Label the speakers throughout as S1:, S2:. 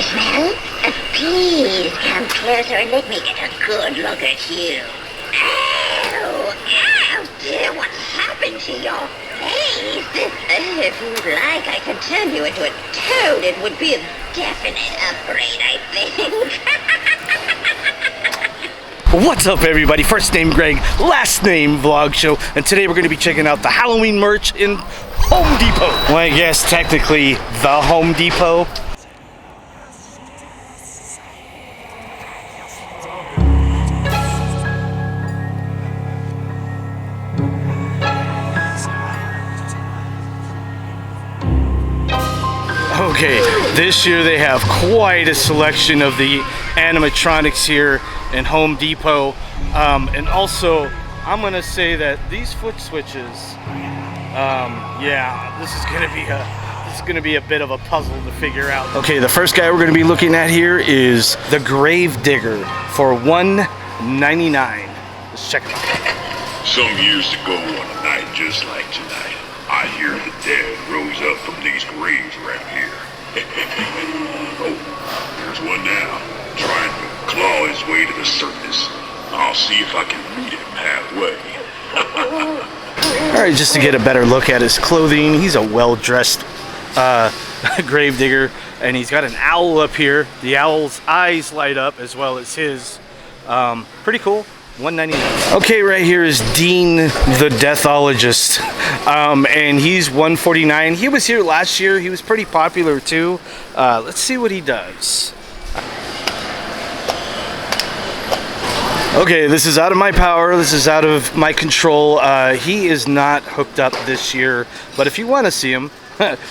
S1: Englishman, please come closer and let me get a good look at you. Oh dear, what happened to your face? If you'd like, I can turn you into a toad. It would be a definite upgrade, I think.
S2: What's up, everybody? First name Greg, last name Vlog Show, and today we're going to be checking out the Halloween merch in Home Depot. Well, I guess technically the Home Depot. Okay, this year they have quite a selection of the animatronics here in Home Depot, and also I'm gonna say that these foot switches, yeah, this is gonna be a bit of a puzzle to figure out. Okay, the first guy we're gonna be looking at here is the Grave Digger for $1.99. Let's check it out.
S3: Some years ago on a night just like tonight, I hear the dead rose up from these graves around here. Oh, there's one now, trying to claw his way to the surface. I'll see if I can meet him halfway.
S2: Alright, just to get a better look at his clothing, he's a well-dressed grave digger, and he's got an owl up here. The owl's eyes light up as well as his. Pretty cool. $1.99. Okay, right here is Dean the Deathologist, and he's $1.49. He was here last year. He was pretty popular too. Let's see what he does. Okay, this is out of my power. This is out of my control. He is not hooked up this year, but if you want to see him,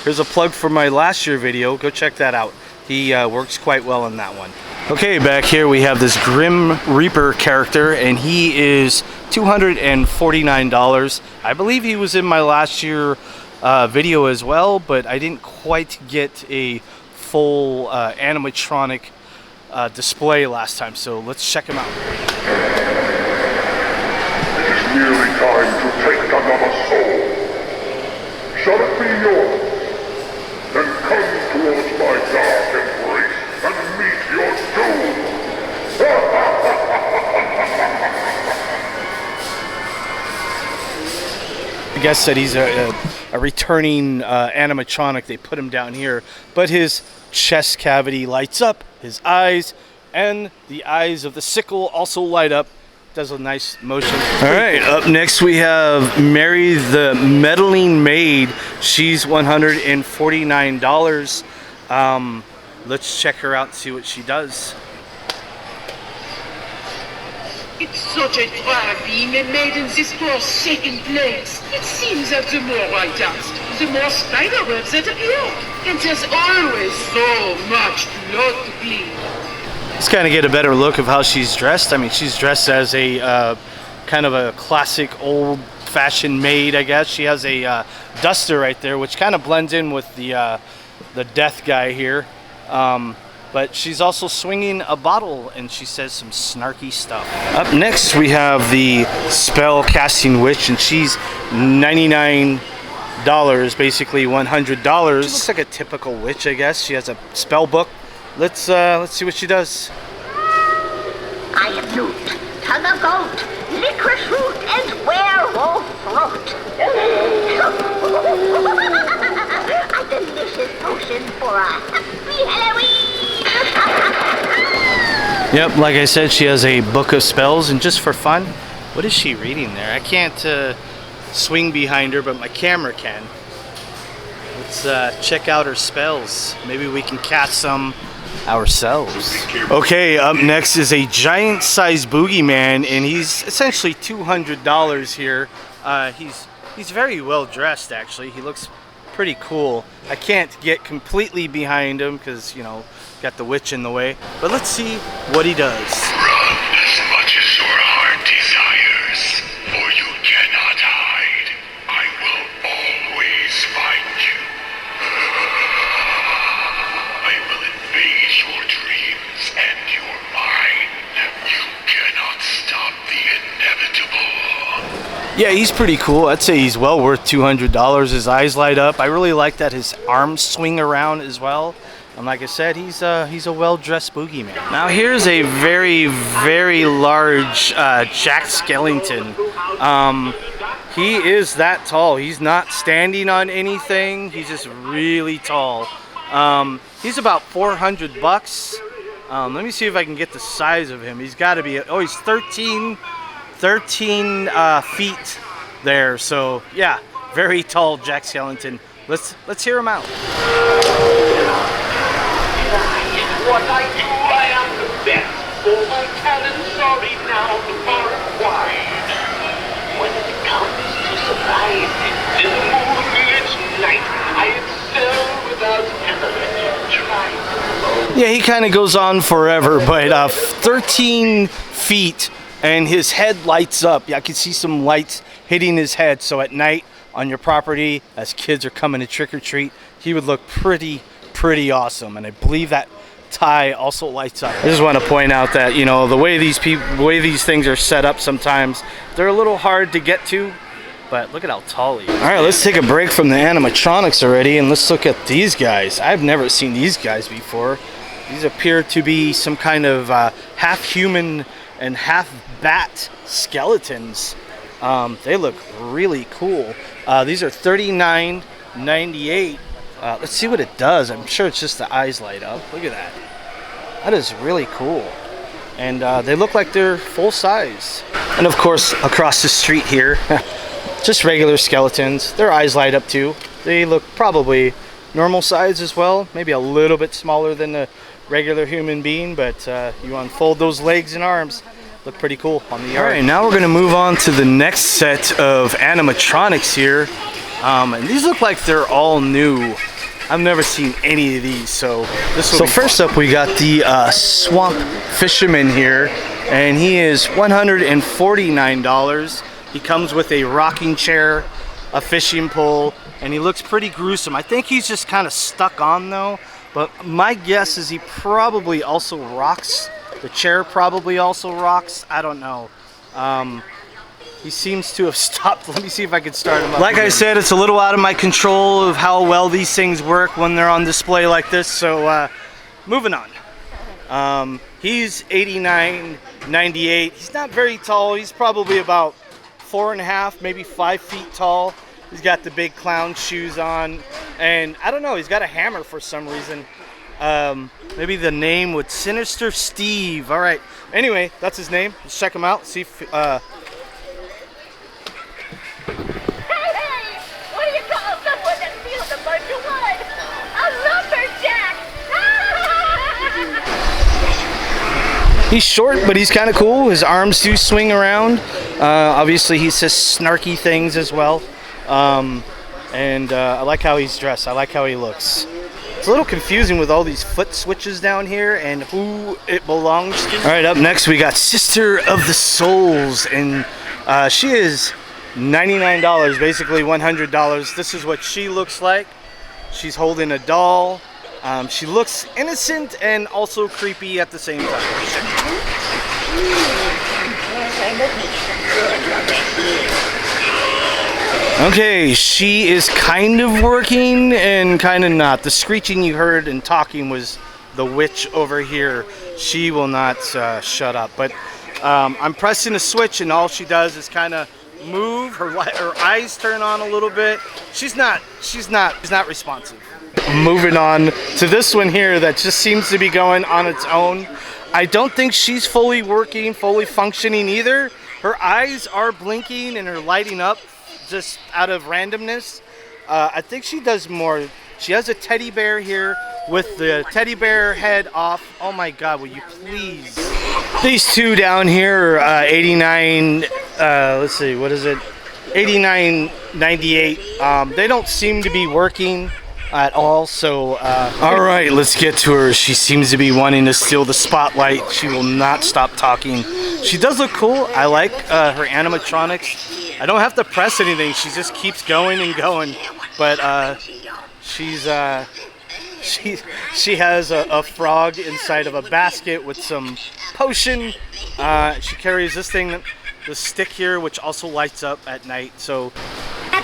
S2: here's a plug for my last year video. Go check that out. He works quite well in that one. Okay, back here we have this Grim Reaper character, and he is $249. I believe he was in my last year video as well, but I didn't quite get a full animatronic display last time, so let's check him out.
S4: It is nearly time to take another soul. Shall it be yours? Then come towards my dark embrace and meet your doom.
S2: I guess that he's a returning animatronic. They put him down here, but his chest cavity lights up, his eyes, and the eyes of the sickle also light up. Does a nice motion. All right, up next we have Mary the Meddling Maid. She's $149. Let's check her out and see what she does.
S5: It's such a drag being a maid in this forsaken place. It seems that the more I dust, the more spiderwebs that appear. And there's always so much blood to bleed.
S2: Let's kind of get a better look of how she's dressed. I mean, she's dressed as a kind of a classic old-fashioned maid, I guess. She has a duster right there, which kind of blends in with the death guy here. But she's also swinging a bottle, and she says some snarky stuff. Up next, we have the spell casting witch, and she's $99, basically $100. She looks like a typical witch, I guess. She has a spell book. Let's see what she does.
S1: I am Newt, ton of goat, licorice root, and werewolf throat. A delicious potion for a happy Halloween.
S2: Yep, like I said, she has a book of spells, and just for fun, what is she reading there? I can't swing behind her, but my camera can. Let's check out her spells. Maybe we can cast some ourselves. Okay, up next is a giant-sized boogeyman, and he's essentially $200 here. He's very well dressed, actually. He looks pretty cool. I can't get completely behind him because, you know, got the witch in the way. But let's see what he does.
S3: Run as much as your heart desires, for you cannot hide. I will always find you. I will invade your dreams and your mind. You cannot stop the inevitable.
S2: Yeah, he's pretty cool. I'd say he's well worth $200. His eyes light up. I really like that his arms swing around as well. And like I said, he's a well-dressed boogeyman. Now here's a very, very large Jack Skellington. He is that tall. He's not standing on anything. He's just really tall. He's about $400. Let me see if I can get the size of him. He's got to be, oh, he's 13 feet there. So yeah, very tall Jack Skellington. Let's hear him out.
S5: What I do, I am the best. All my talents are renowned far and wide. When it comes to survive in the moonlit night, I excel without ever trying.
S2: Yeah, he kind of goes on forever, but 13 feet and his head lights up. Yeah, I can see some lights hitting his head. So at night on your property, as kids are coming to trick or treat, he would look pretty awesome. And I believe that tie also lights up. I just want to point out that, you know, the way these things are set up, sometimes they're a little hard to get to, but look at how tall he is. All right, let's take a break from the animatronics already and let's look at these guys. I've never seen these guys before. These appear to be some kind of half human and half bat skeletons. They look really cool. These are $39.98. Let's see what it does. I'm sure it's just the eyes light up. Look at that. That is really cool. And they look like they're full size. And of course, across the street here, just regular skeletons. Their eyes light up too. They look probably normal size as well. Maybe a little bit smaller than a regular human being, but you unfold those legs and arms. Look pretty cool on the yard. All right, now we're gonna move on to the next set of animatronics here. And these look like they're all new. I've never seen any of these, so this will be first fun. Up, we got the Swamp Fisherman here, and he is $149. He comes with a rocking chair, a fishing pole, and he looks pretty gruesome. I think he's just kind of stuck on though, but my guess is he probably also rocks. The chair probably also rocks. I don't know. He seems to have stopped. Let me see if I can start him up. Like I said, it's a little out of my control of how well these things work when they're on display like this. So moving on. He's $89.98. He's not very tall. He's probably about 4.5, maybe 5 feet tall. He's got the big clown shoes on. And I don't know, he's got a hammer for some reason. Maybe the name would Sinister Steve. All right. Anyway, that's his name. Let's check him out. See if... He's short, but he's kind of cool. His arms do swing around. Obviously, he says snarky things as well. I like how he's dressed. I like how he looks. It's a little confusing with all these foot switches down here and who it belongs to. All right, up next we got Sister of the Souls, and she is $99, basically $100. This is what she looks like. She's holding a doll. She looks innocent and also creepy at the same time. Okay, she is kind of working and kind of not. The screeching you heard and talking was the witch over here. She will not shut up. But I'm pressing a switch and all she does is kind of move. Her eyes turn on a little bit. She's not responsive. Moving on to this one here that just seems to be going on its own. I don't think she's fully working, fully functioning either. Her eyes are blinking and are lighting up just out of randomness. I think she does more. She has a teddy bear here with the teddy bear head off. Oh my God, will you please? These two down here are 89, let's see, what is it? 89.98. They don't seem to be working at all, so all right, let's get to her. She seems to be wanting to steal the spotlight. She will not stop talking. She does look cool. I like her animatronics. I don't have to press anything. She just keeps going and going. But she has a frog inside of a basket with some potion. She carries this thing, the stick here, which also lights up at night. So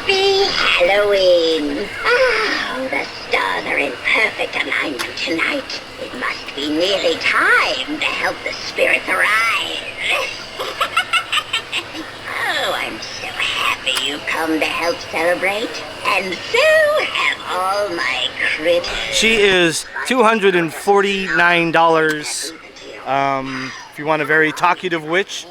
S1: Happy Halloween! Oh, the stars are in perfect alignment tonight. It must be nearly time to help the spirits arise. Oh, I'm so happy you've come to help celebrate. And so have all my critters.
S2: She is $249. If you want a very talkative witch,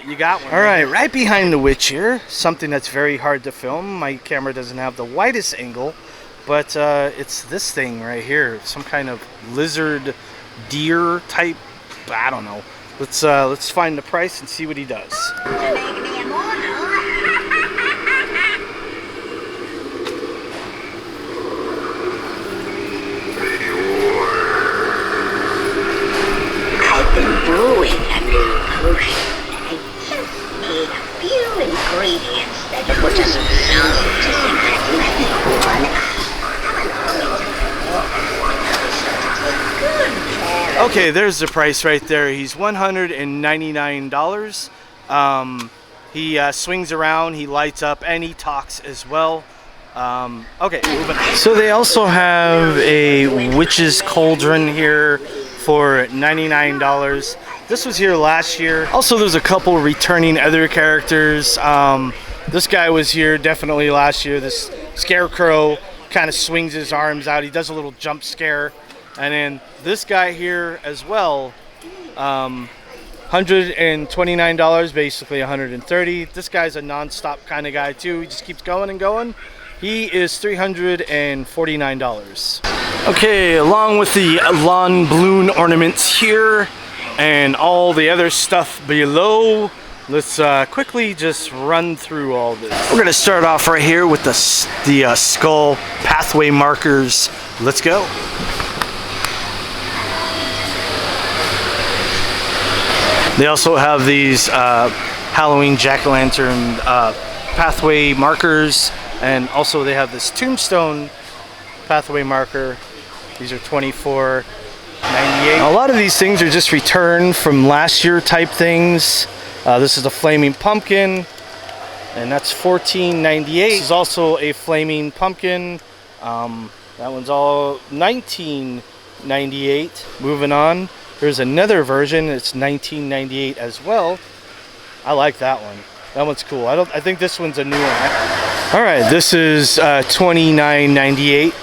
S2: you got one. All right, right behind the witch here, something that's very hard to film. My camera doesn't have the widest angle, but it's this thing right here, some kind of lizard deer type. I don't know. Let's find the price and see what he does.
S1: To make me immortal. I've been brewing a new potion. I just need a few ingredients that would just love to sing that one.
S2: Okay, there's the price right there. He's $199. He swings around, he lights up, and he talks as well. Okay, moving on. So they also have a witch's cauldron here for $99. This was here last year. Also, there's a couple returning other characters. This guy was here definitely last year. This scarecrow kind of swings his arms out. He does a little jump scare. And then this guy here as well, $129, basically $130. This guy's a non-stop kind of guy too. He just keeps going and going. He is $349. Okay, along with the lawn balloon ornaments here and all the other stuff below, let's quickly just run through all this. We're gonna start off right here with the skull pathway markers. Let's go. They also have these Halloween jack-o'-lantern pathway markers, and also they have this tombstone pathway marker. These are $24.98. A lot of these things are just returned from last year type things. This is a flaming pumpkin, and that's $14.98. This is also a flaming pumpkin. That one's all $19.98. Moving on. There's another version. It's $19.98 as well. I like that one. That one's cool. I think this one's a new one. All right, this is $29.98,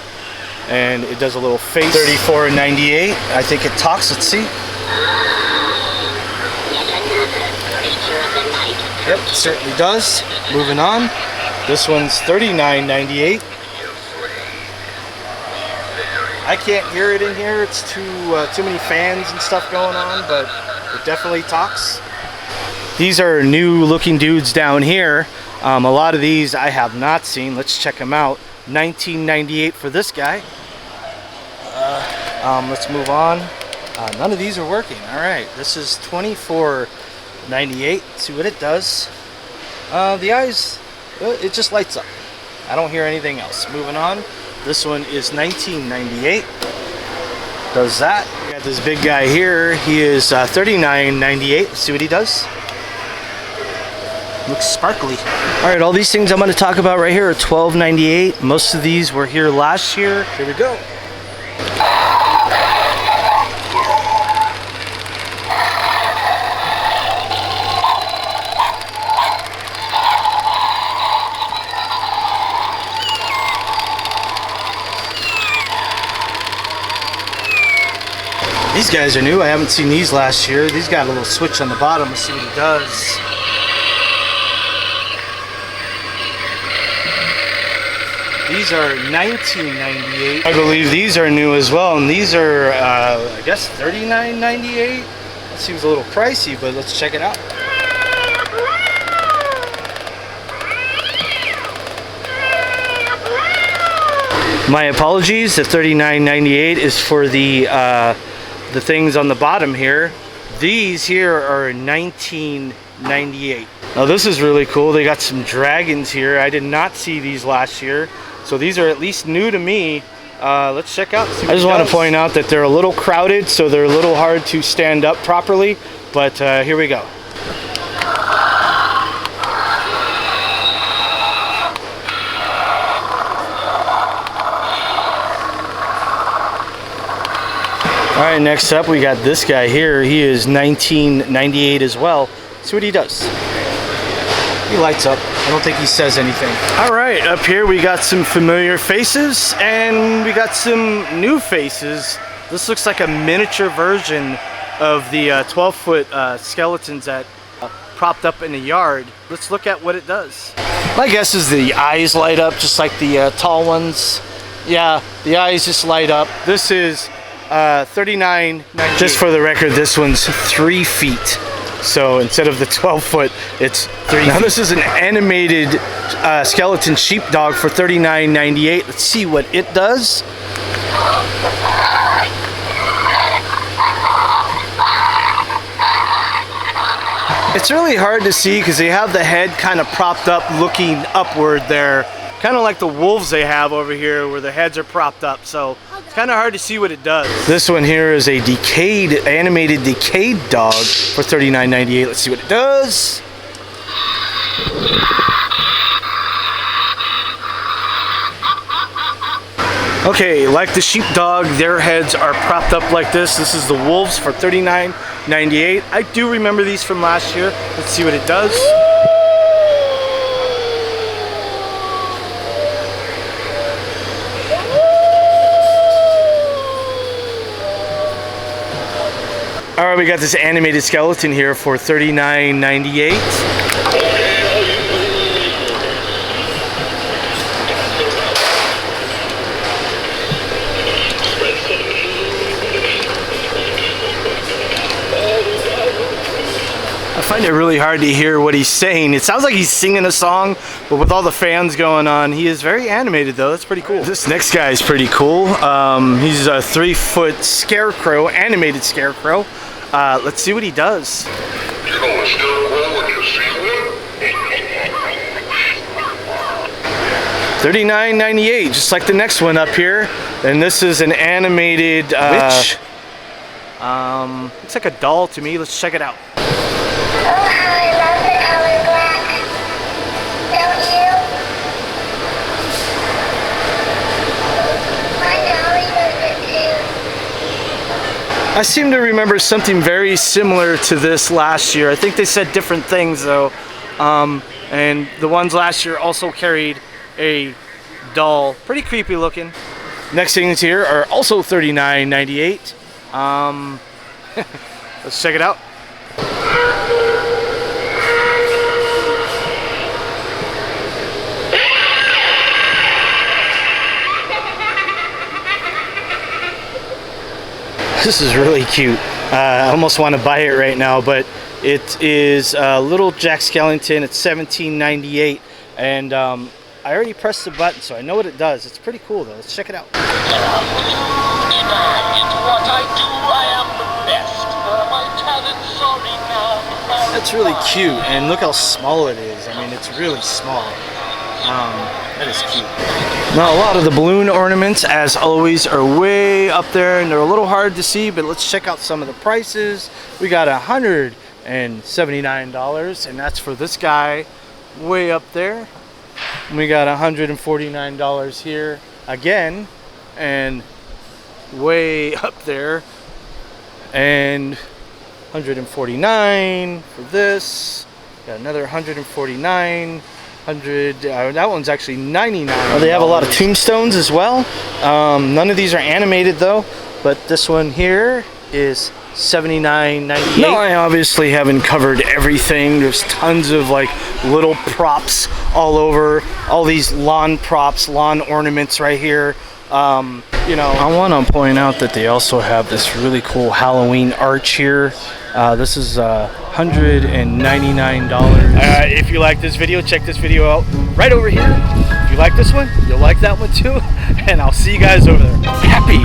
S2: and it does a little face. $34.98. I think it talks. Let's see. Yep, it certainly does. Moving on. This one's $39.98. I can't hear it in here. It's too many fans and stuff going on, but it definitely talks. These are new looking dudes down here. A lot of these I have not seen. Let's check them out. $19.98 for this guy. Let's move on. None of these are working. All right, this is $24.98. See what it does. The eyes, it just lights up. I don't hear anything else. Moving on. This one is $19.98. Does that. We got this big guy here. He is $39.98. Let's see what he does. Looks sparkly. All right, all these things I'm going to talk about right here are $12.98. Most of these were here last year. Here we go. These guys are new. I haven't seen these last year. These got a little switch on the bottom. Let's see what he does. These are $19.98. I believe these are new as well, and these are, I guess, $39.98. That seems a little pricey, but let's check it out. My apologies. The $39.98 is for the things on the bottom here. These here are $19.98. Now this is really cool. They got some dragons here. I did not see these last year, so these are at least new to me. Let's check out. I just want to point out that they're a little crowded, so they're a little hard to stand up properly, but here we go.
S1: 1,
S2: All right, next up we got this guy here. He is 1998 as well. Let's see what he does. He lights up. I don't think he says anything. All right, up here we got some familiar faces and we got some new faces. This looks like a miniature version of the 12-foot skeletons that propped up in the yard. Let's look at what it does. My guess is the eyes light up just like the tall ones. Yeah, the eyes just light up. This is $39.98. Just for the record, this one's 3 feet. So instead of the 12-foot, it's 3 feet. Now this is an animated skeleton sheepdog for $39.98. Let's see what it does. It's really hard to see because they have the head kind of propped up looking upward there. Kind of like the wolves they have over here where the heads are propped up. So it's kind of hard to see what it does. This one here is a animated decayed dog for $39.98. Let's see what it does. Okay, like the sheepdog, their heads are propped up like this. This is the wolves for $39.98. I do remember these from last year. Let's see what it does. All right, we got this animated skeleton here for $39.98. I find it really hard to hear what he's saying. It sounds like he's singing a song, but with all the fans going on, he is very animated though. That's pretty cool. This next guy is pretty cool. He's a 3-foot scarecrow, animated scarecrow. Let's see what he does.
S3: You know a scarecrow when you see one?
S2: $39.98, just like the next one up here. And this is an animated witch. Looks like a doll to me. Let's check it out.
S1: Oh, how I love the color black. Don't you? My dolly does it too.
S2: I seem to remember something very similar to this last year. I think they said different things though. And the ones last year also carried a doll. Pretty creepy looking. Next things here are also $39.98. Let's check it out. This is really cute. I almost want to buy it right now, but it is little Jack Skellington. It's $17.98, and I already pressed the button, so I know what it does. It's pretty cool, though. Let's check it out. That's really cute, and look how small it is. I mean, it's really small. That is cute. Now, a lot of the balloon ornaments, as always, are way up there, and they're a little hard to see, but let's check out some of the prices. We got $179, and that's for this guy way up there. And we got $149 here again, and way up there, and $149 for this. Got another $149. That one's actually $99. Oh, they have a lot of tombstones as well. None of these are animated though, but this one here is $79.98. No, I obviously haven't covered everything. There's tons of like little props all over. All these lawn props, lawn ornaments right here. You know, I want to point out that they also have this really cool Halloween arch here. This is $199. If you like this video, check this video out right over here. If you like this one, you'll like that one too. And I'll see you guys over there. Happy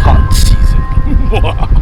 S2: haunt season.